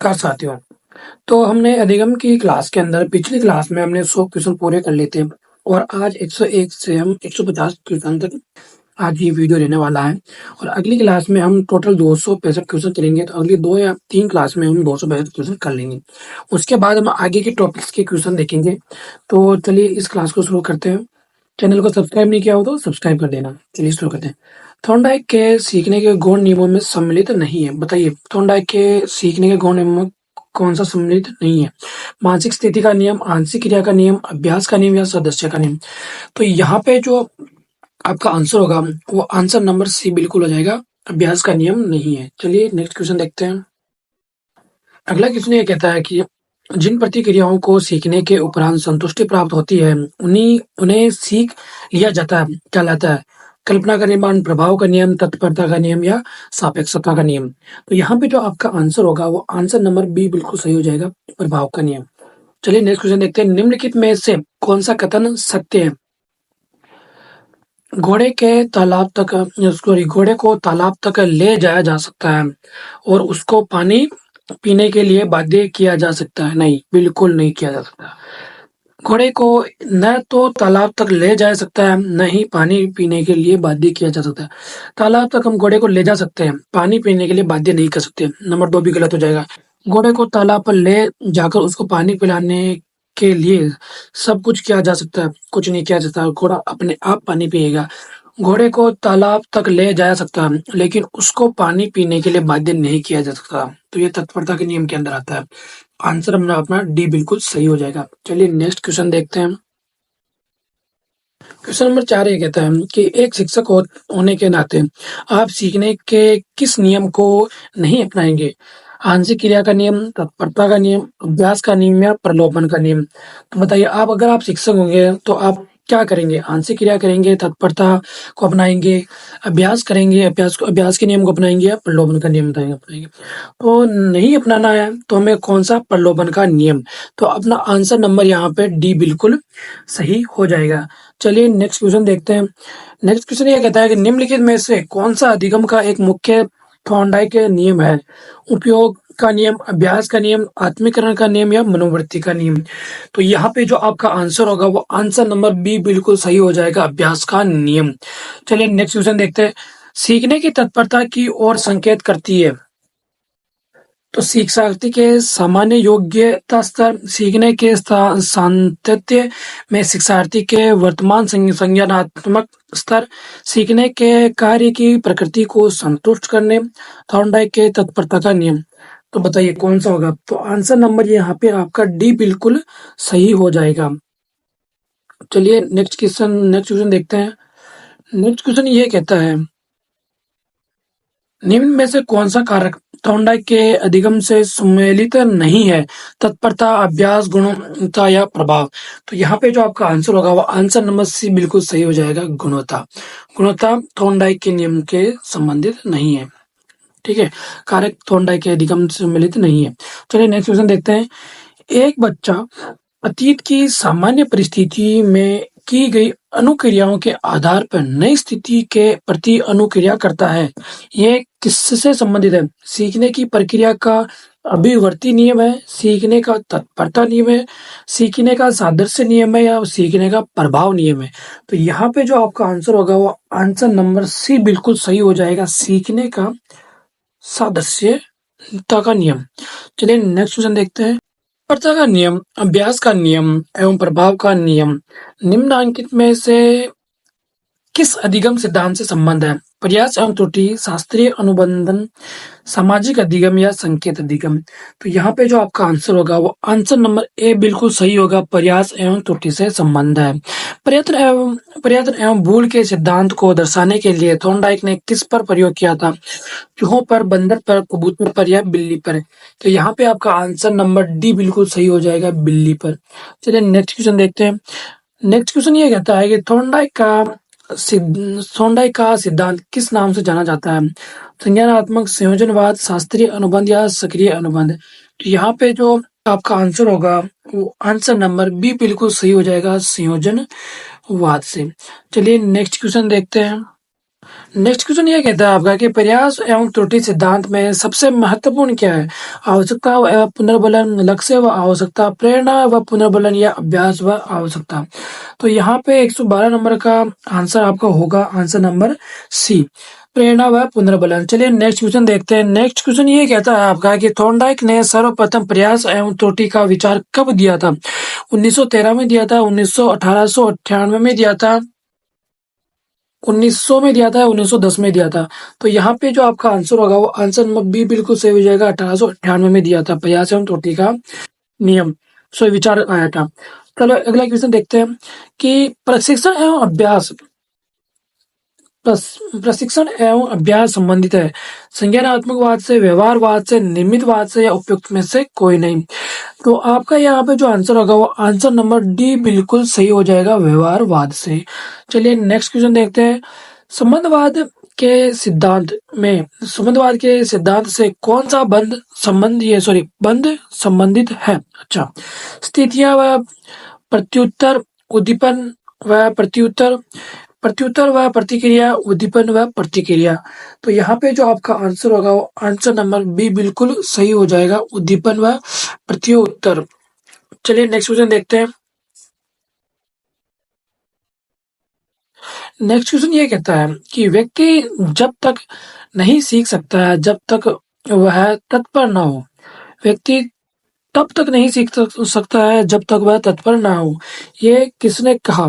कर साथियों। तो हमने अधिगम की क्लास के अंदर पिछली क्लास में हमने 100 क्वेश्चन पूरे कर लिए थे और आज 101 से हम 150 क्वेश्चन तक आज ये वीडियो रहने वाला है। और अगली क्लास में हम टोटल 265 क्वेश्चन करेंगे, तो अगली 2 या 3 क्लास में हम 265 क्वेश्चन कर लेंगे। उसके बाद हम आगे के टॉपिक्स के क्वेश्चन देखेंगे। तो चलिए इस क्लास को शुरू करते हैं। चैनल को सब्सक्राइब नहीं किया हो तो सब्सक्राइब कर देना। चलिए शुरू करते हैं। थॉर्नडाइक के सीखने के गुण नियमों में सम्मिलित नहीं है। बताइए, थॉर्नडाइक के सीखने के गुण नियमों में कौन सा सम्मिलित नहीं है? मानसिक स्थिति का नियम, आंशिक क्रिया का नियम, अभ्यास का नियम या सदस्य का नियम? तो यहाँ पे जो आपका आंसर होगा वो आंसर नंबर सी बिल्कुल हो जाएगा, अभ्यास का नियम नहीं है। चलिए नेक्स्ट क्वेश्चन देखते हैं। अगला क्वेश्चन ये कहता है कि जिन प्रतिक्रियाओं को सीखने के उपरांत संतुष्टि प्राप्त होती है उन्हें सीख लिया जाता है, कहलाता है। कल्पना का निर्माण, प्रभाव का नियम, तत्परता का नियम या सापेक्षता का नियम? तो यहाँ पे जो आपका आंसर होगा वो आंसर नंबर बी बिल्कुल सही हो जाएगा, प्रभाव का नियम। चलिए नेक्स्ट क्वेश्चन देखते हैं। निम्नलिखित में से कौन सा कथन सत्य है? घोड़े को तालाब तक ले जाया जा सकता है और उसको पानी पीने के लिए बाध्य किया जा सकता है? नहीं, बिल्कुल नहीं किया जा सकता। घोड़े को न तो तालाब तक ले जा सकता है, न ही पानी पीने के लिए बाध्य किया जा सकता है। तालाब तक हम घोड़े को ले जा सकते हैं, पानी पीने के लिए बाध्य नहीं कर सकते। नंबर 2 भी गलत हो जाएगा। घोड़े को तालाब पर ले जाकर उसको पानी पिलाने के लिए सब कुछ किया जा सकता है, कुछ नहीं किया जाता। घोड़ा अपने आप पानी पिएगा। घोड़े को तालाब तक ले जाया सकता है, लेकिन उसको पानी पीने के लिए बाध्य नहीं किया जा सकता। तो ये तत्परता के नियम के अंदर आता है। आंसर अपना डी बिल्कुल सही हो जाएगा। चलिए नेक्स्ट क्वेश्चन देखते हैं। क्वेश्चन नंबर 4 ये कहता है कि एक शिक्षक होने के नाते आप सीखने के किस नियम को नहीं अपनाएंगे? आंशिक क्रिया का नियम, तत्परता का नियम, अभ्यास का नियम या प्रलोभन का नियम? तो बताइए, अगर आप शिक्षक होंगे तो आप क्या करेंगे? आंशिक क्रिया करेंगे, तत्परता को अपनाएंगे, अभ्यास करेंगे, अभ्यास के नियम को अपनाएंगे या प्रलोभन का नियम अपनाएंगे? तो नहीं अपनाना है तो हमें कौन सा? प्रलोभन का नियम। तो अपना आंसर नंबर यहाँ पे डी बिल्कुल सही हो जाएगा। चलिए नेक्स्ट क्वेश्चन देखते हैं। नेक्स्ट क्वेश्चन ये कहता है कि निम्नलिखित में से कौन सा अधिगम का एक मुख्य थॉर्नडाइक के नियम है? उपयोग का नियम, अभ्यास का नियम, आत्मीकरण का नियम या मनोवृत्ति का नियम? तो यहाँ पे जो आपका आंसर होगा वो आंसर नंबर बी बिल्कुल सही हो जाएगा, अभ्यास का नियम। चलिए नेक्स्ट क्वेश्चन देखते हैं। सीखने की तत्परता की ओर संकेत करती है। तो शिक्षार्थी के सामान्य योग्यता स्तर, सीखने के सातत्य में शिक्षार्थी के वर्तमान संज्ञानात्मक स्तर, सीखने के कार्य की प्रकृति को संतुष्ट करने, थॉर्नडाइक के तत्परता का नियम? तो बताइए कौन सा होगा? तो आंसर नंबर यहाँ पे आपका डी बिल्कुल सही हो जाएगा। चलिए नेक्स्ट क्वेश्चन देखते हैं। नेक्स्ट क्वेश्चन ये कहता है, निम्न में से कौन सा कारक थॉर्नडाइक के अधिगम से सम्मिलित नहीं है? तत्परता, अभ्यास, गुणवत्ता या प्रभाव? तो यहाँ पे जो आपका आंसर होगा वो आंसर नंबर सी बिल्कुल सही हो जाएगा, गुणवत्ता। गुणवत्ता थॉर्नडाइक के नियम के संबंधित नहीं है। ठीक है, कारक थॉर्नडाइक के अधिगम से सम्मिलित नहीं है। चलिए नेक्स्ट क्वेश्चन देखते हैं। एक बच्चा अतीत की सामान्य परिस्थिति में की गई अनुक्रियाओं के आधार पर नई स्थिति के प्रति अनुक्रिया करता है। ये किससे संबंधित है? सीखने की प्रक्रिया का अभिवर्ती नियम है, सीखने का तत्परता नियम है, सीखने का सादृश्य नियम है या सीखने का प्रभाव नियम है? तो यहाँ पे जो आपका आंसर होगा वो आंसर नंबर सी बिल्कुल सही हो जाएगा, सीखने का सादृश्यता का नियम। चलिए नेक्स्ट क्वेश्चन देखते हैं। तत्परता का नियम, अभ्यास का नियम एवं प्रभाव का नियम निम्नलिखित में से किस अधिगम सिद्धांत से संबंध है? प्रयास एवं त्रुटि, शास्त्रीय अनुबंधन, सामाजिक अधिगम या संकेत अधिगम? तो यहाँ पे जो आपका आंसर होगा वो आंसर नंबर ए बिल्कुल सही होगा, प्रयास एवं त्रुटि से संबंध है। प्रयत्न एवं भूल के सिद्धांत को दर्शाने के लिए थॉर्नडाइक ने किस पर प्रयोग किया था? चूहों पर, बंदर पर, कबूतर पर या बिल्ली पर? तो यहाँ पे आपका आंसर नंबर डी बिल्कुल सही हो जाएगा, बिल्ली पर। चलिए नेक्स्ट क्वेश्चन देखते हैं। नेक्स्ट क्वेश्चन ये कहता है कि थॉर्नडाइक का सिद्धांत किस नाम से जाना जाता है? संज्ञानात्मक संयोजनवाद, शास्त्रीय अनुबंध या सक्रिय अनुबंध? तो यहाँ पे जो आपका आंसर होगा वो आंसर नंबर बी बिल्कुल सही हो जाएगा, संयोजनवाद से। चलिए नेक्स्ट क्वेश्चन देखते हैं। नेक्स्ट क्वेश्चन ये कहता है आपका कि प्रयास एवं त्रुटि सिद्धांत में सबसे महत्वपूर्ण क्या है? आवश्यकता व पुनर्बलन, लक्ष्य व आवश्यकता, प्रेरणा व पुनर्बलन या अभ्यास व आवश्यकता। तो यहाँ पे 112 नंबर का आंसर आपका होगा आंसर नंबर सी, प्रेरणा व पुनर्बलन। चलिए नेक्स्ट क्वेश्चन देखते हैं। नेक्स्ट क्वेश्चन ये कहता है आपका कि थॉर्नडाइक ने सर्वप्रथम प्रयास एवं त्रुटि का विचार कब दिया था? 1913 में दिया था, 1898 में दिया था, 1900 में दिया था, 1910 में दिया था। तो यहाँ पे जो आपका आंसर होगा वो आंसर नंबर बी बिल्कुल सही हो जाएगा। 1898 में दिया था प्रयास एवं त्रुटि का नियम, सो विचार आया था। चलो अगला क्वेश्चन देखते हैं कि प्रशिक्षण एवं अभ्यास प्रशिक्षण एवं अभ्यास संबंधित है संज्ञानात्मकवाद से, व्यवहारवाद से, निमित्तवाद से या उपयुक्त में से कोई नहीं। तो आपका यहाँ पे जो आंसर होगा वो आंसर नंबर डी बिल्कुल सही हो जाएगा, व्यवहारवाद से। चलिए नेक्स्ट क्वेश्चन देखते हैं। संबंधवाद के सिद्धांत में संबंधवाद के सिद्धांत से कौन सा बंध संबंधित है? अच्छा, स्थितियां व प्रत्युत्तर, उद्दीपन व प्रत्युत्तर, प्रत्युत्तर व प्रतिक्रिया, उद्दीपन व प्रतिक्रिया। तो यहाँ पे जो आपका आंसर होगा वो आंसर नंबर बी बिल्कुल सही हो जाएगा, उद्दीपन व प्रत्युत्तर। चलिए नेक्स्ट क्वेश्चन देखते हैं। नेक्स्ट क्वेश्चन ये कहता है कि व्यक्ति जब तक नहीं सीख सकता है जब तक वह तत्पर न हो। व्यक्ति तब तक नहीं सकता है जब तक वह तत्पर ना हो। ये किसने कहा?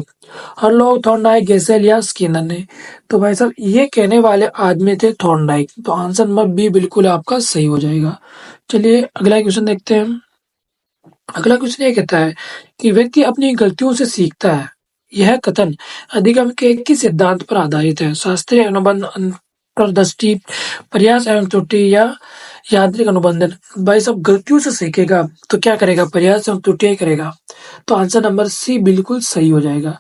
हरलॉग, थॉर्नडाइक, गेसेल या स्किनर ने? तो भाई साहब ये कहने वाले आदमी थे थॉर्नडाइक। तो आंसर नंबर बी बिल्कुल आपका सही हो जाएगा। चलिए अगला क्वेश्चन देखते हैं। अगला क्वेश्चन ये कहता है कि व्यक्ति अपनी गलतियों से सीखता है। यह कथन अधिगम के किस सिद्धांत पर आधारित है? शास्त्रीय अनुबंध, अंतर्दृष्टि, प्रयास एवं त्रुटि या यांत्रिक अनुबंधन? भाई सब गलतियों से सीखेगा तो क्या करेगा? प्रयास एवं त्रुटियां करेगा। तो आंसर नंबर सी बिल्कुल सही हो जाएगा।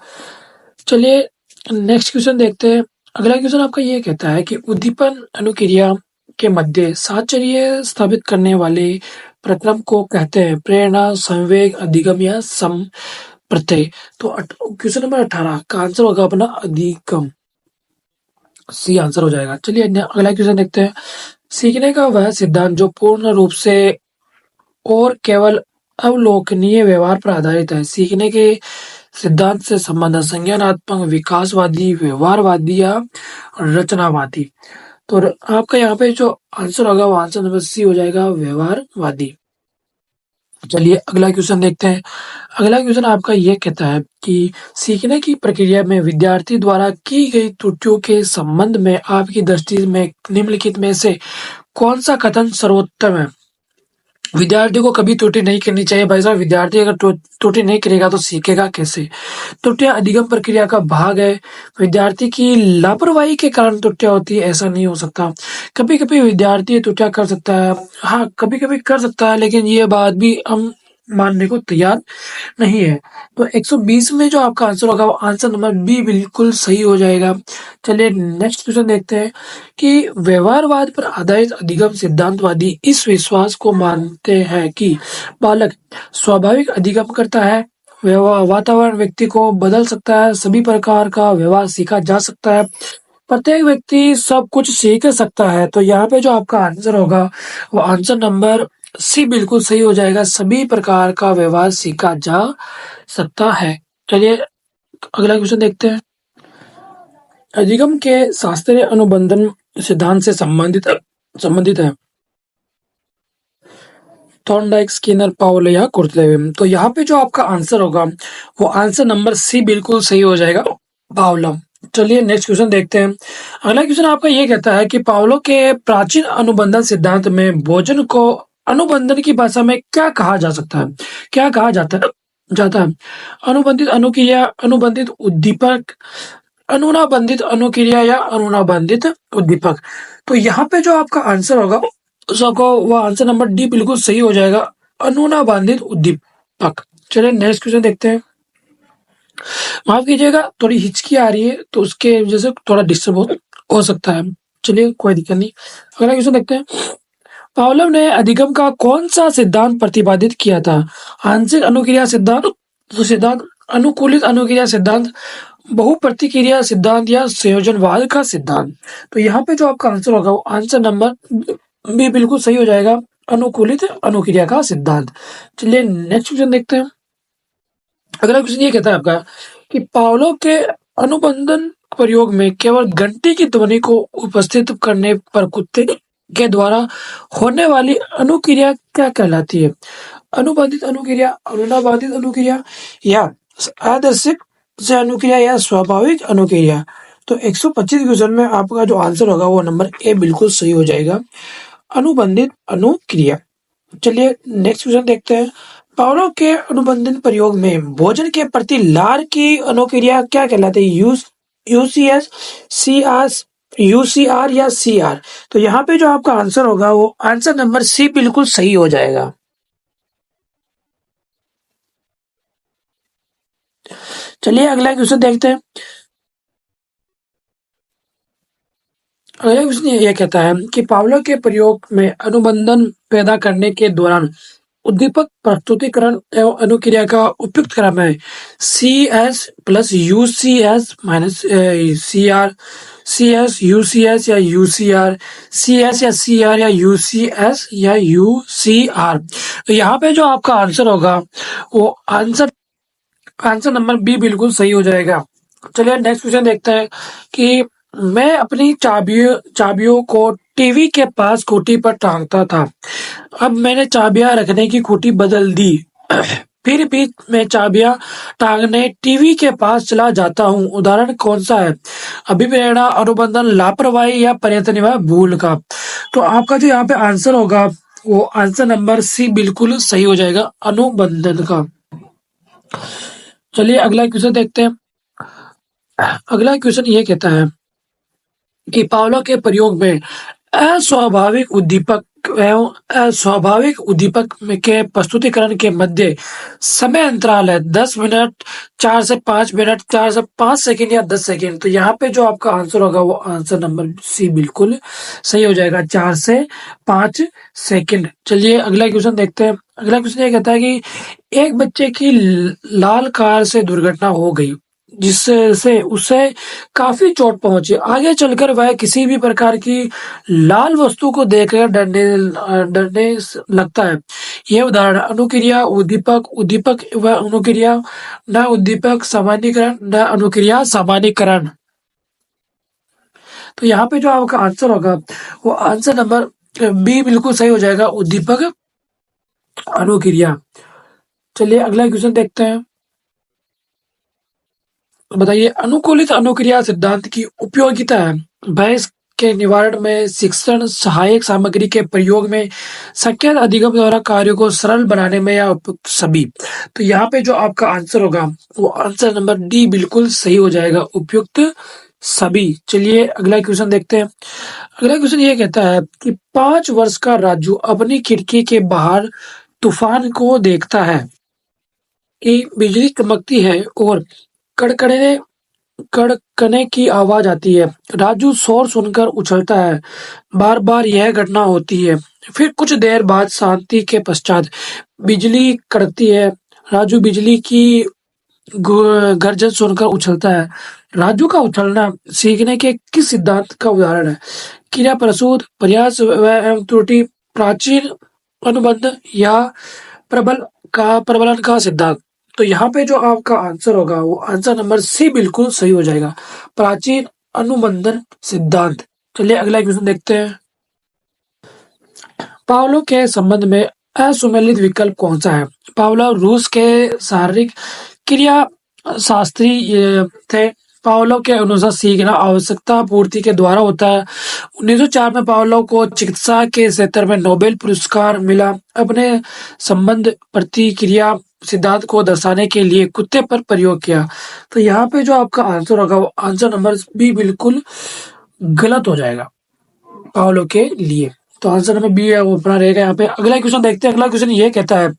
चलिए नेक्स्ट क्वेश्चन देखते हैं। अगला क्वेश्चन आपका ये कहता है कि उद्दीपन अनुक्रिया के मध्य साहचर्य स्थापित करने वाले प्रक्रम को कहते हैं प्रेरणा, संवेग, अधिगम या संप्रत्यय। तो क्वेश्चन नंबर 18 का आंसर होगा अपना अधिगम, सी आंसर हो जाएगा। चलिए अगला क्वेश्चन देखते हैं। सीखने का वह सिद्धांत जो पूर्ण रूप से और केवल अवलोकनीय व्यवहार पर आधारित है। सीखने के सिद्धांत से संबंध संज्ञानात्मक, विकासवादी, व्यवहारवादी या रचनावादी। तो आपका यहाँ पे जो आंसर होगा वो आंसर नंबर सी हो जाएगा, व्यवहारवादी। चलिए अगला क्वेश्चन देखते हैं। अगला क्वेश्चन आपका ये कहता है कि सीखने की प्रक्रिया में विद्यार्थी द्वारा की गई त्रुटियों के संबंध में आपकी दृष्टि में निम्नलिखित में से कौन सा कथन सर्वोत्तम है? विद्यार्थी को कभी त्रुटि नहीं करनी चाहिए। भाई साहब विद्यार्थी अगर त्रुटि नहीं करेगा तो सीखेगा कैसे? त्रुटियां अधिगम प्रक्रिया का भाग है। विद्यार्थी की लापरवाही के कारण त्रुटियां होती है, ऐसा नहीं हो सकता। कभी कभी विद्यार्थी त्रुटियां कर सकता है, हाँ कभी कभी कर सकता है, लेकिन ये बात भी हम मानने को तैयार नहीं है। तो 120 में जो आपका आंसर होगा वो आंसर नंबर बी बिल्कुल सही हो जाएगा। चलिए नेक्स्ट क्वेश्चन देखते हैं कि व्यवहारवाद पर आधारित अधिगम सिद्धांतवादी इस विश्वास को मानते हैं कि बालक स्वाभाविक अधिगम करता है, वातावरण व्यक्ति को बदल सकता है, सभी प्रकार का व्यवहार सीखा जा सकता है, प्रत्येक व्यक्ति सब कुछ सीख सकता है। तो यहाँ पे जो आपका आंसर होगा वो आंसर नंबर सी बिल्कुल सही हो जाएगा, सभी प्रकार का व्यवहार सीखा जा सकता है। चलिए अगला क्वेश्चन देखते हैं। अधिगम के शास्त्रीय अनुबंधन सिद्धांत से संबंधित है थॉर्नडाइक, स्किनर, पाउल या कुर्तलेव। तो यहाँ पे जो आपका आंसर होगा वो आंसर नंबर सी बिल्कुल सही हो जाएगा, पाउलम। चलिए नेक्स्ट क्वेश्चन देखते हैं। अगला क्वेश्चन आपका ये कहता है कि पाउलो के प्राचीन अनुबंधन सिद्धांत में भोजन को अनुबंधन की भाषा में क्या कहा जा सकता है? क्या कहा जाता है? अनुबंधित अनुक्रिया, अनुबंधित उद्दीपक, अनुनाबंधित अनुक्रिया या अनुनाबंधित उद्दीपक। तो यहाँ पे जो आपका आंसर होगा उसको वो आंसर नंबर डी बिल्कुल सही हो जाएगा, अनुनाबंधित उद्दीपक। चलिए नेक्स्ट क्वेश्चन देखते हैं। माफ कीजिएगा थोड़ी हिचकी आ रही है तो उसके वजह से थोड़ा डिस्टर्ब हो सकता है। चलिए कोई दिक्कत नहीं। अगला क्वेश्चन देखते हैं। पावलोव ने अधिगम का कौन सा सिद्धांत प्रतिपादित किया था? आंशिक अनुक्रिया सिद्धांत, अनुकूलित अनुक्रिया सिद्धांत, बहुप्रतिक्रिया सिद्धांत या संयोजनवाद का सिद्धांत। तो यहाँ पे जो आपका आंसर होगा वो आंसर नंबर बी बिल्कुल सही हो जाएगा, अनुकूलित अनुक्रिया का सिद्धांत। चलिए नेक्स्ट क्वेश्चन देखते हैं। अगला क्वेश्चन ये कहता है आपका कि पावलोव के अनुबंधन प्रयोग में केवल घंटी की ध्वनि को उपस्थित करने पर कुत्ते के द्वारा होने वाली अनुक्रिया क्या कहलाती है? अनुबंधित अनुक्रिया, अनुनाबाधित अनुक्रिया या आदर्शिक से अनुक्रिया या स्वाभाविक अनुक्रिया। तो 125 क्वेश्चन में आपका जो आंसर होगा वो नंबर ए बिल्कुल सही हो जाएगा, अनुबंधित अनुक्रिया। चलिए नेक्स्ट क्वेश्चन देखते हैं। पावलोव के अनुबंधन प्रयोग में भोजन के प्रति लार की अनुक्रिया क्या कहलाती है? यूसीएस, सीआर, यूसीआर या सीआर। तो यहाँ पे जो आपका आंसर होगा वो आंसर नंबर सी बिल्कुल सही हो जाएगा। चलिए अगला क्वेश्चन देखते हैं। अगला क्वेश्चन ये कहता है कि पावलोव के प्रयोग में अनुबंधन पैदा करने के दौरान उद्दीपक प्रस्तुतीकरण एवं अनुक्रिया का उपयुक्त क्रम है C S plus U C S minus C R, C S U C S या U C R, C S या सी आर या यू सी एस या यू सी आर। तो यहाँ पे जो आपका आंसर होगा वो आंसर नंबर बी बिल्कुल सही हो जाएगा। चलिए नेक्स्ट क्वेश्चन देखते हैं कि मैं अपनी चाबियों को टीवी के पास खूंटी पर टांगता था। अब मैंने चाबियां रखने की खूंटी बदल दी, फिर भी मैं चाबियां टांगने टीवी के पास चला जाता हूँ। उदाहरण कौन सा है? अभिप्रेरणा, अनुबंधन, लापरवाही या प्रयत्न व भूल का। तो आपका जो यहाँ पे आंसर होगा वो आंसर नंबर सी बिल्कुल सही हो जाएगा, अनुबंधन का। चलिए अगला क्वेश्चन देखते हैं। अगला क्वेश्चन ये कहता है कि पावलोव के प्रयोग में अस्वाभाविक उद्दीपक एवं अस्वाभाविक उद्दीपक के प्रस्तुतीकरण के मध्य समय अंतराल है 10 मिनट, 4 से 5 मिनट, 4 से 5 सेकंड या 10 सेकंड। तो यहाँ पे जो आपका आंसर होगा वो आंसर नंबर सी बिल्कुल सही हो जाएगा, 4 से 5 सेकंड। चलिए अगला क्वेश्चन देखते हैं। अगला क्वेश्चन ये कहता है कि एक बच्चे की लाल कार से दुर्घटना हो गई जिससे उसे काफी चोट पहुंची। आगे चलकर वह किसी भी प्रकार की लाल वस्तु को देखकर डरने लगता है। यह उदाहरण अनुक्रिया, उद्दीपक, उद्दीपक व अनुक्रिया, न उद्दीपक, सामान्यीकरण, न अनुक्रिया, सामान्यीकरण। तो यहाँ पे जो आपका आंसर होगा वो आंसर नंबर बी बिल्कुल सही हो जाएगा, उद्दीपक अनुक्रिया। चलिए अगला क्वेश्चन देखते हैं। बताइए अनुकूलित अनुक्रिया सिद्धांत की उपयोगिता है। बहस के निवारण में, शिक्षण सहायक सामग्री के प्रयोग में, संख्या अधिगम द्वारा कार्यों को सरल बनाने में या उपयुक्त सभी। तो यहाँ पे जो आपका आंसर होगा वो आंसर नंबर डी बिल्कुल सही हो जाएगा, उपयुक्त सभी। चलिए अगला क्वेश्चन देखते हैं। अगला क्वेश्चन ये कहता है कि 5 वर्ष का राजू अपनी खिड़की के बाहर तूफान को देखता है कि बिजली चमकती है और कड़कड़े कड़कने की आवाज आती है। राजू शोर सुनकर उछलता है। बार बार यह घटना होती है। फिर कुछ देर बाद शांति के पश्चात बिजली कड़कती है। राजू बिजली की गर्जन सुनकर उछलता है। राजू का उछलना सीखने के किस सिद्धांत का उदाहरण है? क्रिया प्रसूत, प्रयास एवं त्रुटि, प्राचीन अनुबंध या प्रबलन का सिद्धांत। तो यहाँ पे जो आपका आंसर होगा वो आंसर नंबर सी बिल्कुल सही हो जाएगा, प्राचीन अनुबंधन सिद्धांत। चलिए अगला क्वेश्चन देखते हैं। पावलोव के संबंध में असुमेलित विकल्प कौन सा है? पावलोव रूस के शारीरिक क्रिया शास्त्री थे। पावलोव के अनुसार सीखना आवश्यकता पूर्ति के द्वारा होता है। 1904 में पावलोव को चिकित्सा के क्षेत्र में नोबेल पुरस्कार मिला। अपने संबंध प्रतिक्रिया सिद्धांत को दर्शाने के लिए कुत्ते पर प्रयोग किया। तो यहाँ पे जो आपका आंसर होगा वो आंसर नंबर बी बिल्कुल गलत हो जाएगा पावलोव के लिए। तो आंसर नंबर बी है वो अपना रहेगा यहाँ पे। अगला क्वेश्चन देखते हैं। अगला क्वेश्चन ये कहता है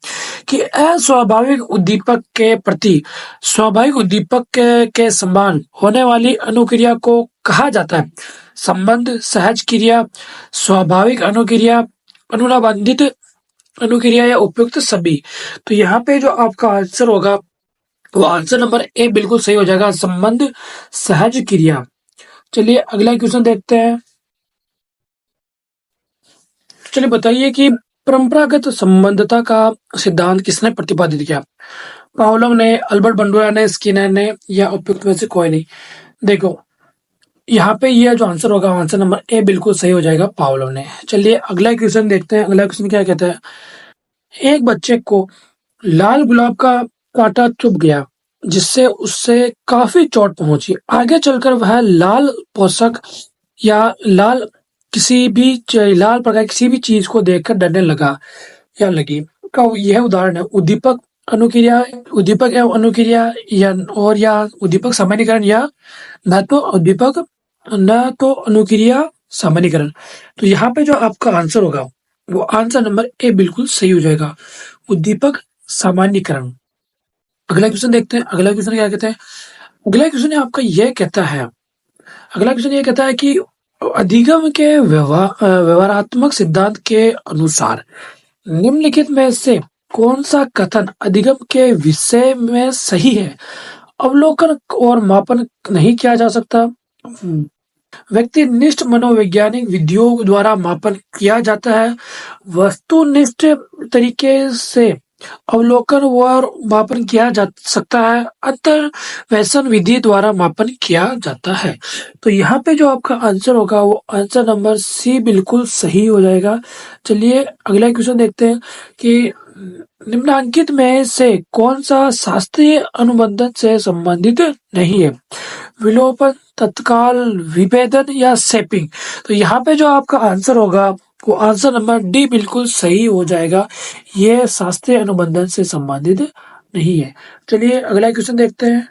कि अस्वाभाविक उद्दीपक के प्रति स्वाभाविक उद्दीपक के समान होने वाली अनुक्रिया को कहा जाता है? संबंध, सहज क्रिया, स्वाभाविक अनुक्रिया, अनुबंधित अनुक्रिया या उपयुक्त सभी। तो यहाँ पे जो आपका आंसर होगा वो आंसर नंबर ए बिल्कुल सही हो जाएगा, संबंध सहज क्रिया। चलिए अगला क्वेश्चन देखते हैं। चलिए बताइए कि परंपरागत संबंधता का सिद्धांत किसने प्रतिपादित किया? पावलोव ने, अल्बर्ट बंडूरा ने, स्किनर ने, या उपयुक्त में से कोई नहीं? देखो, यहाँ पे ये जो आंसर होगा, आंसर नंबर ए बिल्कुल सही हो जाएगा, पावलोव ने। चलिए अगला क्वेश्चन देखते हैं। अगला क्वेश्चन क्या कहता है? एक बच्चे को लाल गुलाब का कांटा चुभ गया, जिससे उससे काफी चोट पहुंची। आगे चलकर वह लाल पोशाक या लाल प्रकार किसी भी चीज को देखकर डरने लगा या लगी। का यह उदाहरण है उद्दीपक एवं अनुक्रिया, या उद्दीपक सामान्यीकरण, या न तो उद्दीपक न तो अनुक्रिया सामान्यीकरण। तो यहाँ पे जो आपका आंसर होगा, वो आंसर नंबर ए बिल्कुल सही हो जाएगा, उद्दीपक सामान्यीकरण। अगला क्वेश्चन देखते हैं। अगला क्वेश्चन क्या कहते हैं? अगला क्वेश्चन आपका यह कहता है, अगला क्वेश्चन ये कहता है कि अधिगम के व्यवहारात्मक सिद्धांत के अनुसार निम्नलिखित में से कौन सा कथन अधिगम के विषय में सही है? अवलोकन और मापन नहीं किया जा सकता। व्यक्तिनिष्ठ मनोवैज्ञानिक विधियों द्वारा मापन किया जाता है। वस्तुनिष्ठ तरीके से अवलोकन और मापन किया जा सकता है। अंतर्वेशन विधि द्वारा मापन किया जाता है। तो यहाँ पे जो आपका आंसर होगा, वो आंसर नंबर सी बिल्कुल सही हो जाएगा। चलिए अगला क्वेश्चन देखते हैं कि निम्नलिखित में से कौन सा शास्त्रीय अनुबंधन से संबंधित नहीं है? विलोपन, तत्काल विभेदन, या सेपिंग? तो यहाँ पे जो आपका आंसर होगा, वो आंसर नंबर डी बिल्कुल सही हो जाएगा। ये शास्त्रीय अनुबंधन से संबंधित नहीं है। चलिए अगला क्वेश्चन देखते हैं।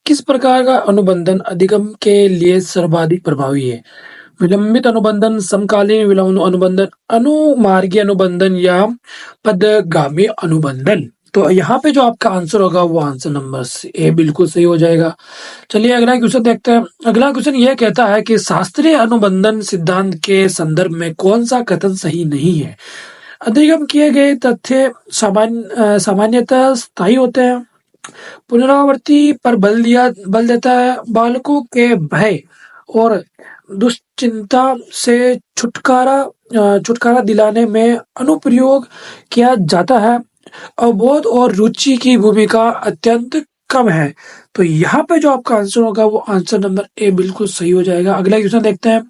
किस प्रकार का अनुबंधन अधिगम के लिए सर्वाधिक प्रभावी है? विलंबित अनुबंधन, समकालीन विलंब अनुबंधन, अनुमार्गीय अनुबंधन, या पदगामी अनुबंधन? तो यहाँ पे जो आपका आंसर होगा, वो आंसर नंबर ए बिल्कुल सही हो जाएगा। चलिए अगला क्वेश्चन देखते हैं। अगला क्वेश्चन यह कहता है कि शास्त्रीय अनुबंधन सिद्धांत के संदर्भ में कौन सा कथन सही नहीं है? अधिगम किए गए तथ्य सामान्यतः स्थायी होते हैं। पुनरावृत्ति पर बल देता है। बालकों के भय और दुश्चिंता से छुटकारा दिलाने में अनुप्रयोग किया जाता है। अवबोध और रुचि की भूमिका अत्यंत कम है। तो यहाँ पे जो आपका आंसर होगा, वो आंसर नंबर ए बिल्कुल सही हो जाएगा। अगला क्वेश्चन देखते हैं।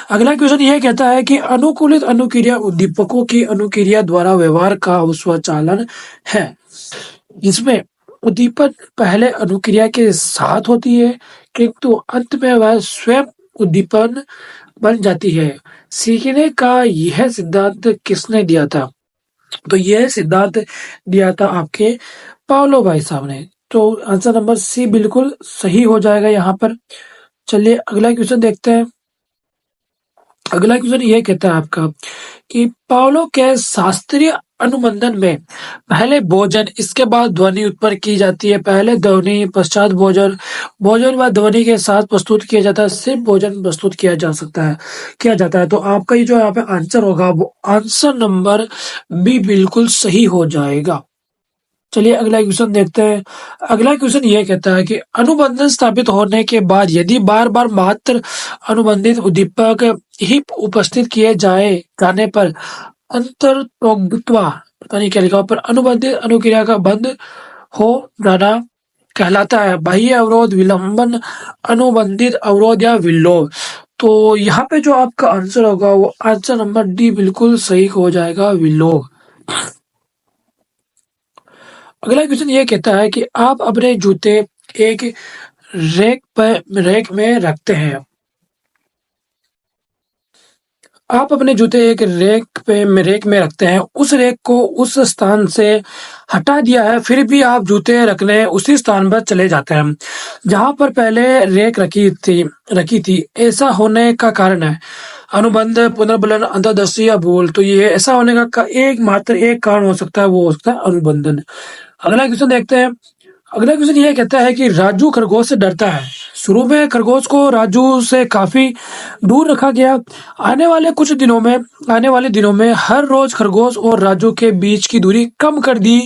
अगला क्वेश्चन यह कहता है कि अनुकूलित अनुक्रिया उद्दीपकों की अनुक्रिया द्वारा व्यवहार का स्वचालन है, जिसमें उद्दीपक पहले अनुक्रिया के साथ होती है, किंतु अंत में वह स्वयं उद्दीपन बन जाती है। सीखने का यह सिद्धांत किसने दिया था? तो यह सिद्धांत दिया था आपके पावलो भाई साहब ने। तो आंसर नंबर सी बिल्कुल सही हो जाएगा यहाँ पर। चलिए अगला क्वेश्चन देखते हैं। अगला क्वेश्चन यह कहता है आपका कि पावलो के शास्त्रीय अनुबंधन में पहले भोजन, इसके बाद ध्वनि उत्पन्न की जाती है। पहले ध्वनि, पश्चात भोजन, भोजन व ध्वनि के साथ प्रस्तुत किया जाता है। सिर्फ भोजन प्रस्तुत किया जाता है। तो आपका ये जो यहाँ पे आंसर होगा, वो आंसर नंबर बी बिल्कुल सही हो जाएगा। चलिए अगला क्वेश्चन देखते हैं। अगला क्वेश्चन ये कहता है कि अनुबंधन स्थापित होने के बाद यदि बार बार मात्र अनुबंधित उद्दीपक ही उपस्थित किए जाने पर अंतर्तोग्धत्वा, पता नहीं क्या लिखा हो, पर अनुबंधित अनुक्रिया का बंद हो जाना कहलाता है। बाह्य अवरोध, विलंबन, अनुबंधित अवरोध, या विलोप? तो यहाँ पे जो आपका आंसर होगा, वो आंसर नंबर डी बिल्कुल सही हो जाएगा, विलोप। अगला क्वेश्चन ये कहता है कि आप अपने जूते एक रैक में रखते हैं। आप अपने जूते एक रैक में रखते हैं। उस रैक को उस स्थान से हटा दिया है, फिर भी आप जूते रखने उसी स्थान पर चले जाते हैं जहां पर पहले रैक रखी थी। ऐसा होने का कारण है अनुबंध, पुनर्बलन, अंतर्दृष्टि, या भूल? तो ये ऐसा होने का मात्र एक कारण हो सकता है, वो हो सकता है अनुबंधन। अगला क्वेश्चन देखते हैं। अगला क्वेश्चन ये कहता है कि राजू खरगोश से डरता है। शुरू में खरगोश को राजू से काफी दूर रखा गया। आने वाले दिनों में हर रोज खरगोश और राजू के बीच की दूरी कम कर दी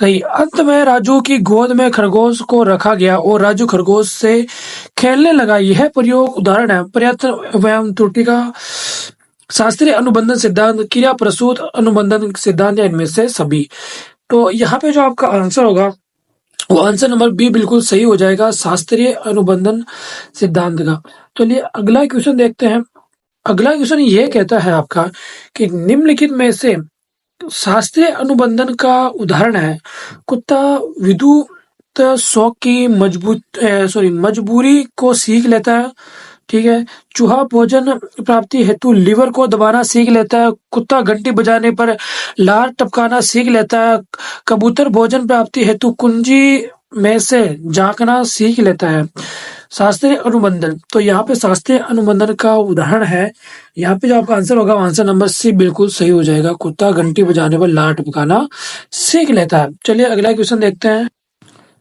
गई। अंत में राजू की गोद में खरगोश को रखा गया और राजू खरगोश से खेलने लगा। यह प्रयोग उदाहरण है प्रयत्न एवं त्रुटि का शास्त्रीय अनुबंधन सिद्धांत, क्रिया प्रसूत अनुबंधन सिद्धांत या इनमें से सभी। तो यहाँ पे जो आपका आंसर होगा वो आंसर नंबर बी बिल्कुल सही हो जाएगा, शास्त्रीय अनुबंधन सिद्धांत का। चलिए अगला क्वेश्चन देखते हैं। अगला क्वेश्चन ये कहता है आपका कि निम्नलिखित में से शास्त्रीय अनुबंधन का उदाहरण है। कुत्ता विद्युत शौक की मजबूरी को सीख लेता है। ठीक है। चूहा भोजन प्राप्ति हेतु लीवर को दबाना सीख लेता है। कुत्ता घंटी बजाने पर लार टपकाना सीख लेता है। कबूतर भोजन प्राप्ति हेतु कुंजी में से झांकना सीख लेता है। शास्त्रीय अनुबंधन, तो यहाँ पे शास्त्रीय अनुबंधन का उदाहरण है। यहाँ पे जो आपका आंसर होगा आंसर नंबर सी बिल्कुल सही हो जाएगा। कुत्ता घंटी बजाने पर लार टपकाना सीख लेता है। चलिए अगला क्वेश्चन देखते हैं।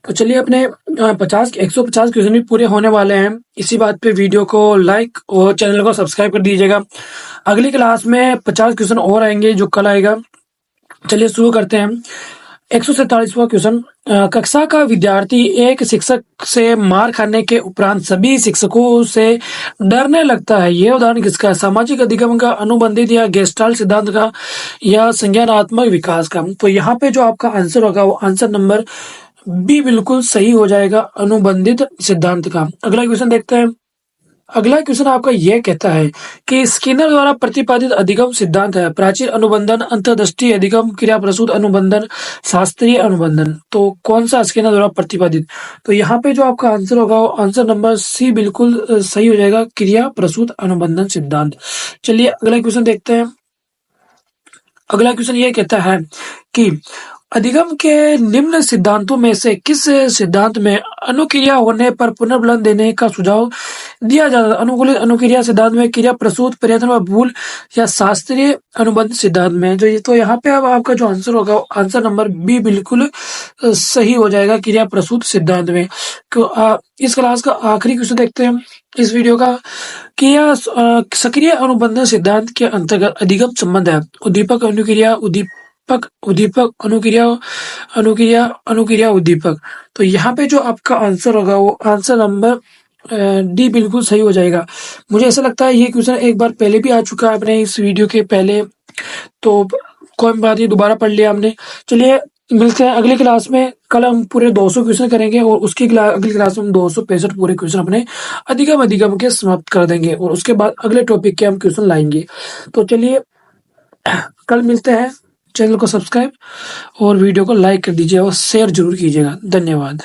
तो चलिए अपने 150 क्वेश्चन भी पूरे होने वाले हैं। इसी बात पे वीडियो को लाइक और चैनल को सब्सक्राइब कर दीजिएगा। अगली क्लास में 50 क्वेश्चन और आएंगे जो कल आएगा। चलिए शुरू करते हैं। 147वां क्वेश्चन। कक्षा का विद्यार्थी एक शिक्षक से मार खाने के उपरांत सभी शिक्षकों से डरने लगता है। यह उदाहरण किसका है? सामाजिक अधिगम का, अनुबंधित या गेस्टाल्ट सिद्धांत का, या संज्ञानात्मक विकास का। तो यहाँ पे जो आपका आंसर होगा वो आंसर नंबर बी बिल्कुल सही हो जाएगा, अनुबंधित सिद्धांत का। अगला क्वेश्चन देखते हैं। अगला क्वेश्चन आपका यह कहता है कि स्किनर द्वारा प्रतिपादित अधिगम सिद्धांत है। प्राचीन अनुबंधन, अंतर्दृष्टि अधिगम, क्रिया प्रसूत अनुबंधन, शास्त्रीय अनुबंधन। तो कौन सा स्किनर द्वारा प्रतिपादित? तो यहाँ पे जो आपका आंसर होगा वो आंसर नंबर सी बिल्कुल सही हो जाएगा, क्रिया प्रसूत अनुबंधन सिद्धांत। चलिए अगला क्वेश्चन देखते हैं। अगला क्वेश्चन ये कहता है कि अधिगम के निम्न सिद्धांतों में से किस सिद्धांत में अनुक्रिया होने पर पुनर्बलन देने का सुझाव दिया जाता है? अनुकूलित अनुक्रिया सिद्धांत में, क्रिया प्रसूत, प्रयत्न व भूल, या शास्त्रीय अनुबंध सिद्धांत में। तो यहाँ पे अब आपका जो आंसर होगा आंसर नंबर बी बिल्कुल सही हो जाएगा, क्रिया प्रसूत सिद्धांत में। इस क्लास का आखिरी क्वेश्चन देखते हैं इस वीडियो का। क्रिया सक्रिय अनुबंधन सिद्धांत के अंतर्गत अधिगम संबंध है। उद्दीपक अनुक्रिया, उद्दीपक अनुक्रिया, अनुक्रिया उद्दीपक। तो यहाँ पे जो आपका आंसर होगा वो आंसर नंबर डी बिल्कुल सही हो जाएगा। मुझे ऐसा लगता है ये क्वेश्चन एक बार पहले भी आ चुका है अपने इस वीडियो के पहले, तो कोई बात नहीं, दोबारा पढ़ लिया हमने। चलिए मिलते हैं अगली क्लास में। कल हम पूरे 200 क्वेश्चन करेंगे और उसकी अगली क्लास में हम 265 पूरे क्वेश्चन अपने अधिगम के समाप्त कर देंगे और उसके बाद अगले टॉपिक के हम क्वेश्चन लाएंगे। तो चलिए कल मिलते हैं। चैनल को सब्सक्राइब और वीडियो को लाइक कर दीजिए और शेयर जरूर कीजिएगा। धन्यवाद।